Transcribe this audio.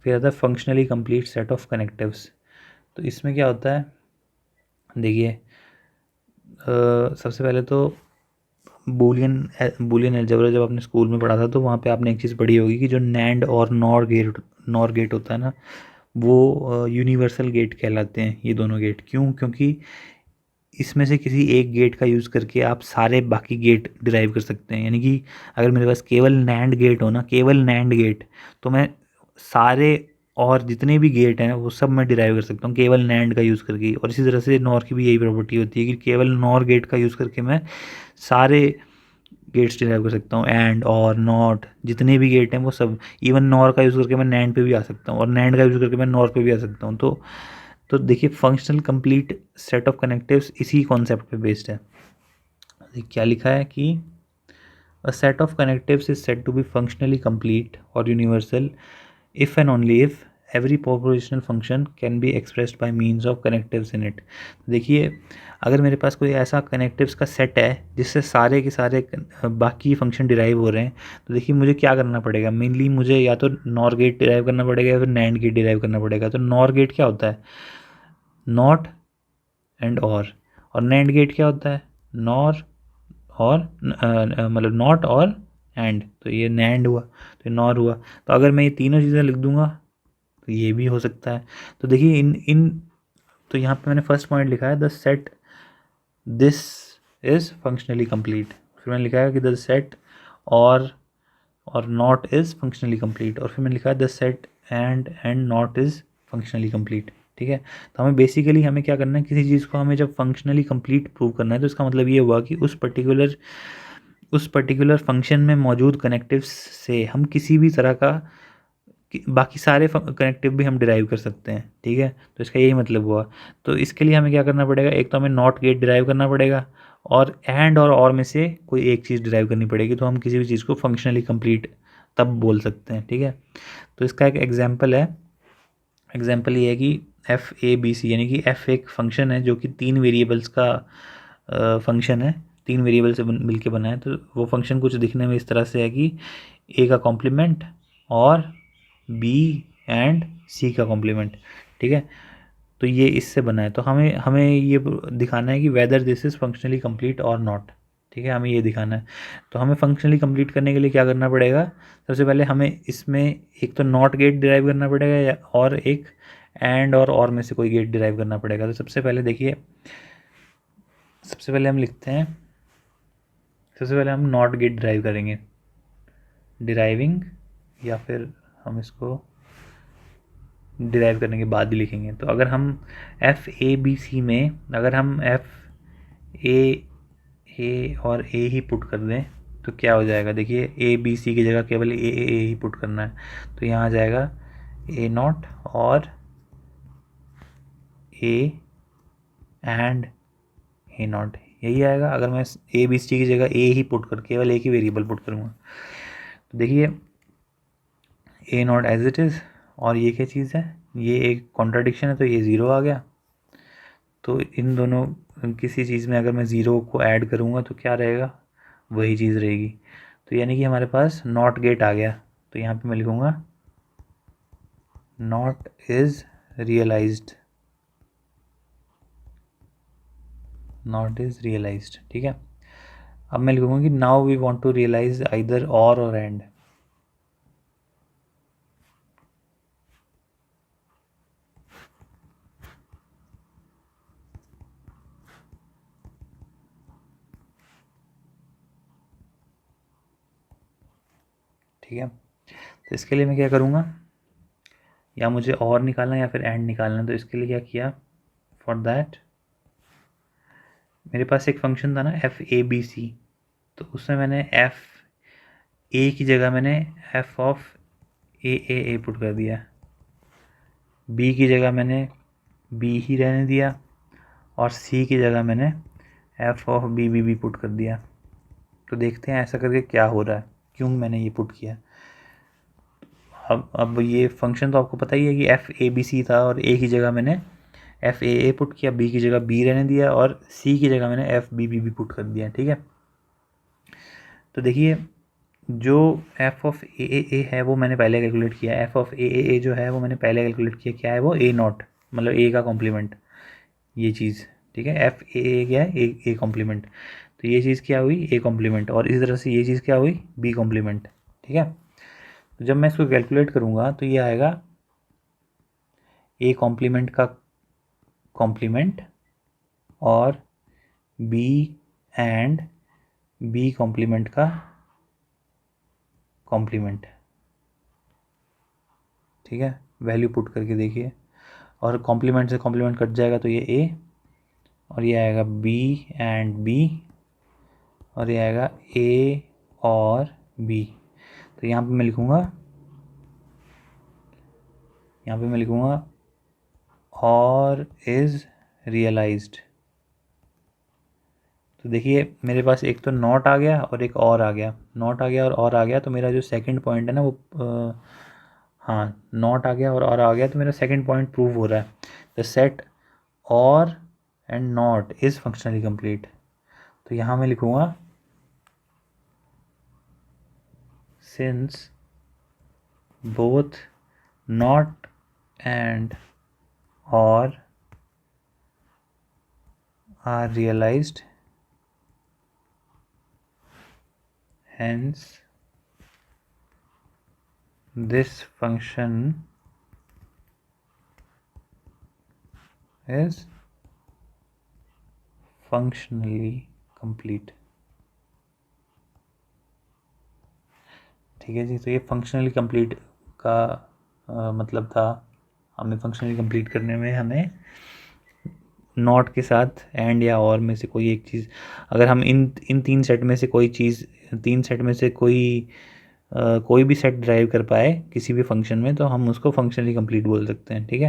फिर आता है functionally complete set of connectives. तो इसमें क्या होता है, देखिए सबसे पहले तो बूलियन अलजेब्रा जब आपने स्कूल में पढ़ा था तो वहाँ पे आपने एक चीज़ पढ़ी होगी कि जो नैंड और नॉर गेट होता है ना, वो यूनिवर्सल गेट कहलाते हैं ये दोनों गेट। क्यों? क्योंकि इसमें से किसी एक गेट का यूज़ करके आप सारे बाकी गेट डिराइव कर सकते हैं। यानी कि अगर मेरे पास केवल नैंड गेट हो ना, केवल नैंड गेट, तो मैं सारे और जितने भी गेट हैं वो सब मैं डिराइव कर सकता हूँ केवल नैंड का यूज़ करके। और इसी तरह से नॉर की भी यही प्रॉपर्टी होती है कि केवल नॉर गेट का यूज़ करके मैं सारे गेट्स डिराइव कर सकता हूँ। एंड और नॉट जितने भी गेट हैं वो सब, इवन नॉर का यूज़ करके मैं नैंड पे भी आ सकता हूँ और नैंड का यूज़ करके मैं नॉर पे भी आ सकता हूँ। तो देखिए functional complete set of connectives इसी कॉन्सेप्ट पे बेस्ड है। क्या लिखा है कि a set of connectives is said to be functionally complete और universal if and only if every propositional function can be expressed by means of connectives in it। देखिए अगर मेरे पास कोई ऐसा कनेक्टिव्स का सेट है जिससे सारे के सारे बाकी फंक्शन डिराइव हो रहे हैं, तो देखिए मुझे क्या करना पड़ेगा, मेनली मुझे या तो नॉर गेट डिराइव करना पड़ेगा या फिर नैंड गेट डिराइव करना पड़ेगा। तो नॉर गेट क्या होता है, नॉट एंड और नैंड गेट क्या होता है, नॉर और मतलब नॉट और एंड। तो ये नैंड हुआ, तो ये नॉर हुआ। तो अगर मैं ये तीनों चीज़ें लिख दूंगा तो ये भी हो सकता है। तो देखिए इन इन तो यहाँ पे मैंने फर्स्ट पॉइंट लिखा है the set this is functionally complete. फिर मैंने लिखा है कि द सेट और नॉट इज़ फंक्शनली कंप्लीट। और फिर मैंने लिखा है the set and not is functionally complete. ठीक है, तो हमें बेसिकली हमें क्या करना है, किसी चीज़ को हमें जब फंक्शनली कंप्लीट प्रूव करना है तो इसका मतलब ये हुआ कि उस पर्टिकुलर फंक्शन में मौजूद कनेक्टिव्स से हम किसी भी तरह का बाकी सारे कनेक्टिव भी हम डिराइव कर सकते हैं। ठीक है, तो इसका यही मतलब हुआ। तो इसके लिए हमें क्या करना पड़ेगा, एक तो हमें नॉट गेट डिराइव करना पड़ेगा और एंड और में से कोई एक चीज़ डिराइव करनी पड़ेगी, तो हम किसी भी चीज़ को फंक्शनली कंप्लीट तब बोल सकते हैं। ठीक है, तो इसका एक एग्जाम्पल है, एग्जाम्पल ये है कि FABC यानी कि F एक फंक्शन है जो कि 3 वेरिएबल्स का फंक्शन है, 3 वेरिएबल से मिल के बना है। तो वो फंक्शन कुछ दिखने में इस तरह से है कि A का कॉम्प्लीमेंट और B एंड C का कॉम्प्लीमेंट। ठीक है, तो ये इससे बना है। तो हमें हमें ये दिखाना है कि whether this is functionally complete और नॉट। ठीक है, हमें ये दिखाना है। तो हमें फंक्शनली कंप्लीट करने के लिए क्या करना पड़ेगा, सबसे पहले हमें इसमें एक तो नॉट गेट डिराइव करना पड़ेगा और एक एंड और में से कोई गेट डिराइव करना पड़ेगा। तो सबसे पहले देखिए, सबसे पहले हम लिखते हैं, सबसे पहले हम नॉट गेट डिराइव करेंगे, डिराइविंग, या फिर हम इसको डिराइव करने के बाद ही लिखेंगे। तो अगर हम FABC में अगर हम ए और ए ही पुट कर दें तो क्या हो जाएगा, देखिए ABC की जगह केवल ए ही पुट करना है। तो यहाँ आ जाएगा A0 और A एंड A0, यही आएगा। अगर मैं ABC की जगह ए ही पुट कर केवल एक ही वेरिएबल पुट करूँगा तो देखिए A0 एज इट इज़, और ये क्या चीज़ है, ये एक कॉन्ट्राडिक्शन है, तो ये ज़ीरो आ गया। तो इन दोनों किसी चीज़ में अगर मैं ज़ीरो को ऐड करूँगा तो क्या रहेगा, वही चीज़ रहेगी। तो यानी कि हमारे पास नॉट गेट आ गया। तो यहाँ पे मैं लिखूँगा not is realized, not is realized. ठीक है, अब मैं लिखूँगा कि now we want to realize either or and. ठीक है, तो इसके लिए मैं क्या करूँगा, या मुझे और निकालना है या फिर एंड निकालना है। तो इसके लिए क्या किया, फॉर दैट मेरे पास एक फंक्शन था ना FABC, तो उसमें मैंने A की जगह मैंने F ऑफ A पुट कर दिया, B की जगह मैंने B ही रहने दिया और C की जगह मैंने F ऑफ B पुट कर दिया। तो देखते हैं ऐसा करके क्या हो रहा है, क्यों मैंने ये पुट किया। अब ये फंक्शन तो आपको पता ही है कि FABC था और A की जगह मैंने FAA पुट किया, B की जगह B रहने दिया और C की जगह मैंने FBB पुट कर दिया। ठीक है, तो देखिए जो एफ ऑफ ए है वो मैंने पहले कैलकुलेट किया है, एफ ऑफ ए जो है वो मैंने पहले कैलकुलेट किया, क्या है वो ए नॉट, मतलब ए का कॉम्प्लीमेंट, ये चीज़, ठीक है। एफ ए क्या है, ए कॉम्प्लीमेंट, तो ये चीज़ क्या हुई, ए कॉम्प्लीमेंट, और इस तरह से ये चीज़ क्या हुई, बी कॉम्प्लीमेंट, ठीक है। तो जब मैं इसको कैलकुलेट करूँगा तो ये आएगा ए कॉम्प्लीमेंट का कॉम्प्लीमेंट और बी एंड बी कॉम्प्लीमेंट का कॉम्प्लीमेंट, ठीक है। वैल्यू पुट करके देखिए, और कॉम्प्लीमेंट से कॉम्प्लीमेंट कट जाएगा तो ये ए, और ये आएगा बी एंड बी, और ये आएगा ए और बी। तो यहाँ पे मैं लिखूँगा और इज़ रियलाइज्ड। तो देखिए मेरे पास एक तो नॉट आ गया और एक और आ गया, नॉट आ गया और आ गया, तो मेरा जो सेकंड पॉइंट है ना वो हाँ, नॉट आ गया और आ गया, तो मेरा सेकंड पॉइंट प्रूव हो रहा है, द सेट और and not is functionally complete. तो यहाँ मैं लिखूँगा सिंस बोथ नॉट एंड और are realized, hence this function is functionally complete। ठीक है जी, तो ये फंक्शनली कंप्लीट का मतलब था, हमें फंक्शनली कंप्लीट करने में हमें नॉट के साथ एंड या और में से कोई एक चीज़, अगर हम इन तीन सेट में से कोई चीज़, तीन सेट में से कोई भी सेट ड्राइव कर पाए किसी भी फंक्शन में, तो हम उसको फंक्शनली कंप्लीट बोल सकते हैं, ठीक है।